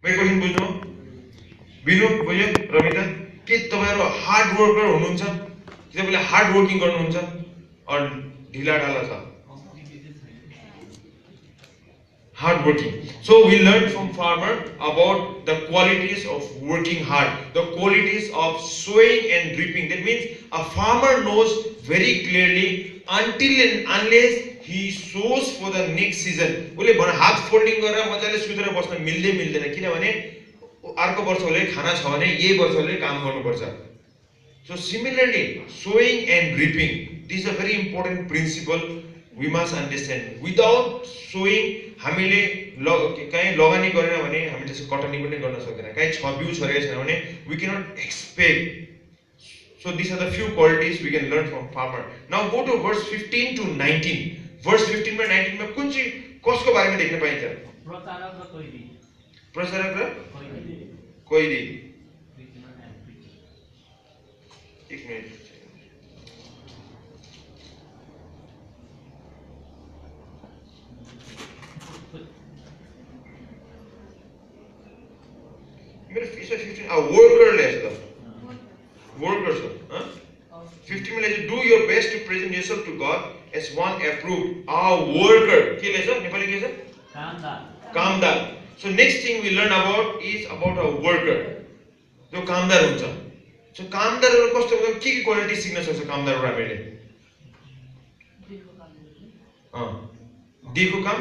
मेरो क्वेसन बुझ्नु बिनु बुझ्यो रमिता के तपाईहरु हार्ड वर्कर हुनुहुन्छ कि तपाईले हार्ड वर्किङ गर्नुहुन्छ अर ढिला ढाला छ hard working. So we learned from farmer about the qualities of working hard, the qualities of sowing and reaping. That means a farmer knows very clearly until and unless he sows for the next season. उसले भन हात folding गरेर मजाले सुतेर बस्न मिल्दैन किनभने अर्को वर्ष उसले खाना छ भने यही वर्ष उसले काम गर्नुपर्छ. So similarly, sowing and reaping, this is a very important principle we must understand. Without sowing, हामीले कहीं लगानी गरेन भने हामी त्यसको कटनी पनि गर्न सक्दैन. कहीं छ बिउ छरेको छैन भने we cannot expect. So these are the few qualities we can learn from farmer. Now go to verse 15 to 19. Verse 15 मा 19 मा कुन चाहिँ कसको बारेमा देख्न पाइन्छ? प्रचारक र कैदी. प्रचारक र कैदी. एक मिनट. मेरो 15 a worker lace the workers huh 15 में lace do your best to present yourself to God as one approved a worker के लेस नेपाली के छ कामदार. So next thing we learn about is about a worker जो कामदार हुन्छ. So कामदारहरु कस्तो के क्वालिटी सिक्न सक्छ कामदारहरु हामीले दिएको काम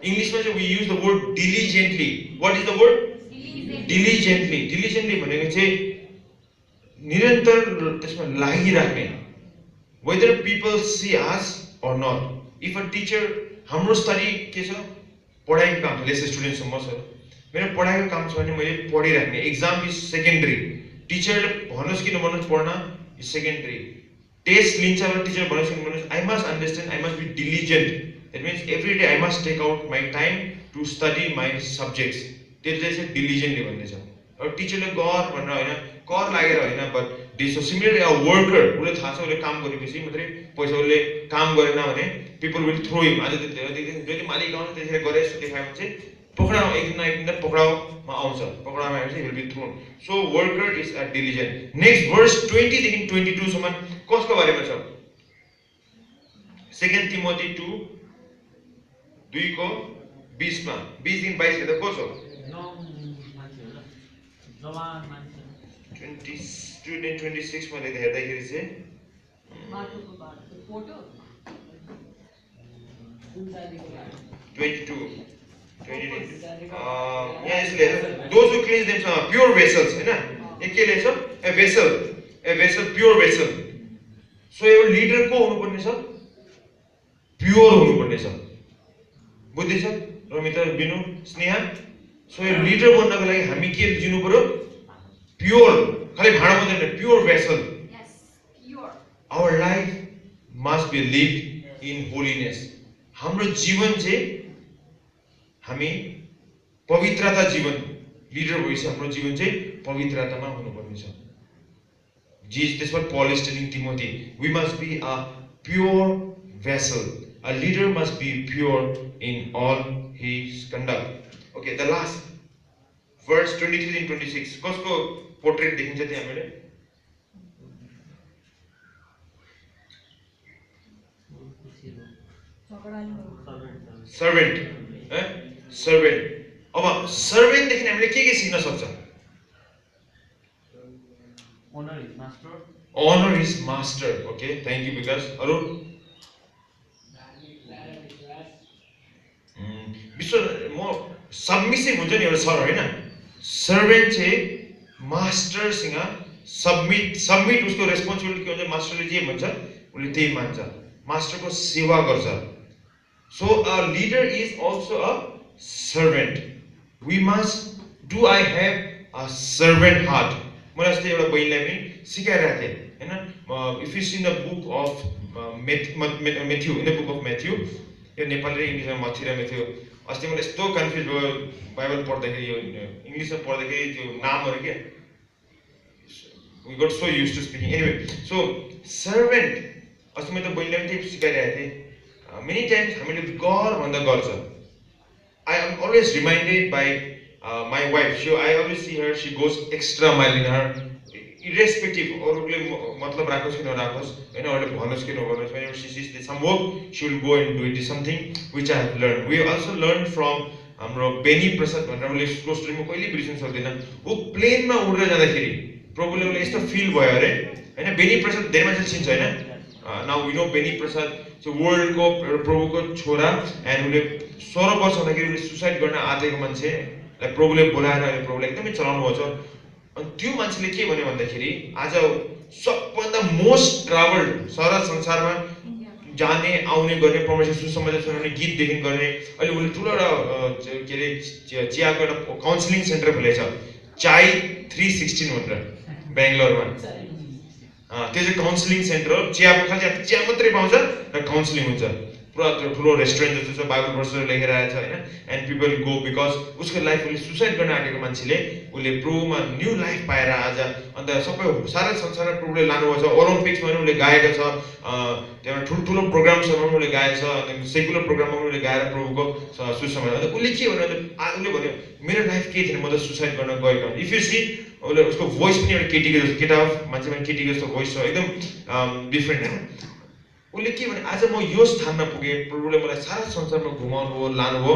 इंग्लिश में we use the word diligently. What is the word? Diligently भनेको चाहिँ निरन्तर त्यसमा लागिराख्ने. Whether people see us or not. If a teacher हाम्रो स्टडी के छ पढाइको काम लेस स्टुडेन्ट्स म छ मेरो पढाइको काम छ भने मैले पढिराख्ने. Exam is secondary. टिचरले भन्नुस् कि नभन्नुस् पढ्न इज सेकेन्डरी. टेस्ट लिन्छ भने टिचर भन्नुस् कि नभन्नुस् I must understand, I must be diligent. That means every day I must take out my time to study my subjects. त्यसले चाहिँ डिलिजेन्टली भन्ने छ. अब टिचरले गर भनेर हैन कर लागेर हैन but this so similarly a worker उले थाहा छ उले काम गरेपछि मात्रै पैसा उले काम गरेन भने पीपल विल थ्रो हिम. आज जति मालिक आउँछ त्यसरी गरे जस्तो देखायो भने चाहिँ पक्राउ एक दिन न पक्राउमा आउँछ. पक्राउमा आएपछि will be thrown. So worker is a diligent. Next verse 20 देखि 22 सम्म कसको बारेमा छ? 2 तिमोथी 2 को 20 मा 20 देखि 22 हेर्दा को छ? 26 मा हेर्दाखेरि चाहिँ 22 यहाँ यसले those who cleanse themselves pure vessels हैन एक के लेछ a vessel pure vessel. So एउटा लिडर को हुनुपर्ने छ? प्योर हुनुपर्ने छ. बुझ्दै छ रमिता बिनु स्नेहा? सो यो लिडर बन्नको लागि हामी के दिनु पर्यो? प्योर. खाली भाडा मात्रै pure vessel. Yes, pure. Our life must be lived in holiness. हाम्रो जीवन चाहिँ हामी पवित्रता जीवन लिडर भएपछि हाम्रो जीवन चाहिँ पवित्रतामा हुनुपर्ने छ. त्यसमा Paul is telling Timothy, we must be a pure vessel. A leader must be pure in all his conduct. Okay, the last verse 23 and 26. कसको पोर्ट्रेट देखिन्छ त्यहाँ हामीले? सर्वेन्ट. अब सर्वेन्ट देखि हामीले के सिक्न सक्छ? Honor his master. Okay, thank you Vikas. अरु विश्व म सबमिसिभ हुन्छ नि एउटा सर हैन. सर्भेन्ट चाहिँ मास्टरसँग सबमिट उसको रेस्पोन्सिबिलिटी के हुन्छ? मास्टरले जे भन्छ उले त्यही मान्छ. मास्टरको सेवा गर्छ. So a leader is also a servant. We must do I have a servant heart. मलाई अस्ति एउटा बहिनीलाई पनि सिकाइरहेको थिएँ हैन. If you see in the book of Matthew, in the book of Matthew, यो नेपाली र इङ्ग्लिसमा मथी र मेथ्यू. अस्ति मलाई यस्तो कन्फ्युज भयो बाइबल पढ्दाखेरि. यो इङ्ग्लिसमा पढ्दाखेरि त्यो नामहरू के we got so used to speaking. Anyway, so servant अस्ति मैले त बहिनीलाई पनि त्यही सिकाइरहेको थिएँ. Many times हामीले गर भन्दा गर्छ. I am always reminded by my wife, I always see her, she goes extra mile in her, irrespective अरूले मतलब राखोस् कि नराखोस् हैन, अरूले भनोस् कि नभनोस्, whenever she sees some work, she will go and do it. Is something which I have learned. We also learned from हाम्रो बेनी प्रसाद भनेर उसले उसको स्टोरी म कहिले बिर्सिन सक्दिनँ. ऊ प्लेनमा उडेर जाँदाखेरि प्रभुले उसले यस्तो फिल भयो अरे हैन. बेनी प्रसाद धेरै मान्छेले चिन्छ हैन. Now we know Beni Prasad चाहिँ वर्ल्डको प्रभुको छोरा, एन्ड उसले 16 वर्ष हुँदाखेरि उसले सुसाइड गर्न आँटेको मान्छे, प्रभुले बोलाएर अहिले प्रभुले एकदमै चलाउनु भएको छ. अनि त्यो मान्छेले के भन्यो भन्दाखेरि आज सबभन्दा मोस्ट ट्राभल्ड सारा संसारमा जाने आउने गर्ने परमेश्वर सुसमाचार सुनाउने गीतदेखि गर्ने, अहिले उसले ठुलो एउटा के अरे चियाको एउटा काउन्सिलिङ सेन्टर खोलेको छ, चाय 316 भनेर बेङ्गलोरमा. त्यो चाहिँ काउन्सिलिङ सेन्टर हो. चियाको खालि चिया मात्रै पाउँछ र काउन्सिलिङ हुन्छ. पुरा ठुलो रेस्टुरेन्ट जस्तो छ, बाइबल भर्सहरू लेखेर आएको छ हैन. एन्ड पिपल गो बिकज उसको लाइफ उसले सुसाइड गर्न आँटेको मान्छेले उसले प्रभुमा न्यू लाइफ पाएर आज अन्त सबै सारा संसारमा प्रभुले लानुभएको छ. ओलम्पिक्समा पनि उसले गाएको छ, त्यहाँ ठुल्ठुलो प्रोग्राम्सहरूमा पनि उसले गाएको छ, अनि सेकुलर प्रोग्राममा पनि उसले गाएर प्रभुको सुसमाचार. अन्त उसले के भन्यो, उसले भन्यो मेरो लाइफ के थिएन, म त सुसाइड गर्न गएको. इफ यु सी उसले उसको भोइस पनि एउटा केटीको जस्तो, केटा मान्छे पनि केटीको जस्तो भोइस छ, एकदम डिफ्रेन्ट होइन. उसले के भने आज म यो स्थानमा पुगेँ, प्रभुले मलाई सारा संसारमा घुमाउनु हो, लानु हो.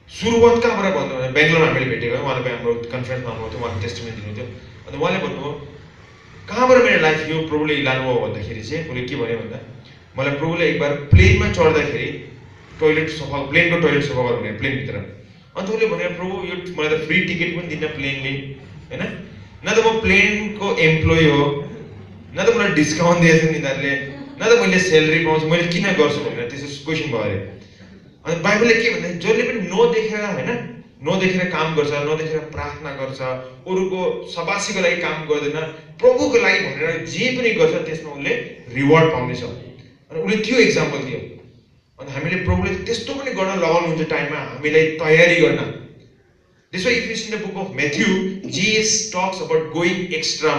सुरुवात कहाँबाट भन्नु भने बेङ्गलोरमा हामीले भेटेको, उहाँले हाम्रो कन्फरेन्समा आउनुभएको थियो, उहाँले टेस्टिमनी दिनुहुन्थ्यो. अन्त उहाँले भन्नुभयो कहाँबाट मेरो लाइफ यो प्रभुले लानु हो भन्दाखेरि चाहिँ उसले के भन्यो भन्दा मलाई प्रभुले एकबार प्लेनमा चढ्दाखेरि टोइलेट सफा, प्लेनको टोइलेट सफा गर्नु भने प्लेनभित्र. अन्त उसले भन्यो प्रभु यो मलाई त फ्री टिकट पनि दिन्न प्लेनले हैन, न त म प्लेनको एम्प्लोइ हो, न त मलाई डिस्काउन्ट दिएछ यिनीहरूले, न त मैले सेलेरी पाउँछु, मैले किन गर्छु भनेर त्यसो क्वेसन भयो अरे. अनि बाइबलले के भन्दा जसले पनि नदेखेर हैन, नदेखेर काम गर्छ, नदेखेर प्रार्थना गर्छ, अरूको सबासीको लागि काम गर्दैन, प्रभुको लागि भनेर जे पनि गर्छ त्यसमा उसले रिवार्ड पाउनेछ. अनि उसले त्यो एक्जाम्पल दियो. अनि हामीले प्रभुले त्यस्तो पनि गर्न लगाउनुहुन्छ टाइममा हामीलाई तयारी गर्न. That's why if you see in the book of Matthew, Jesus talks about going extra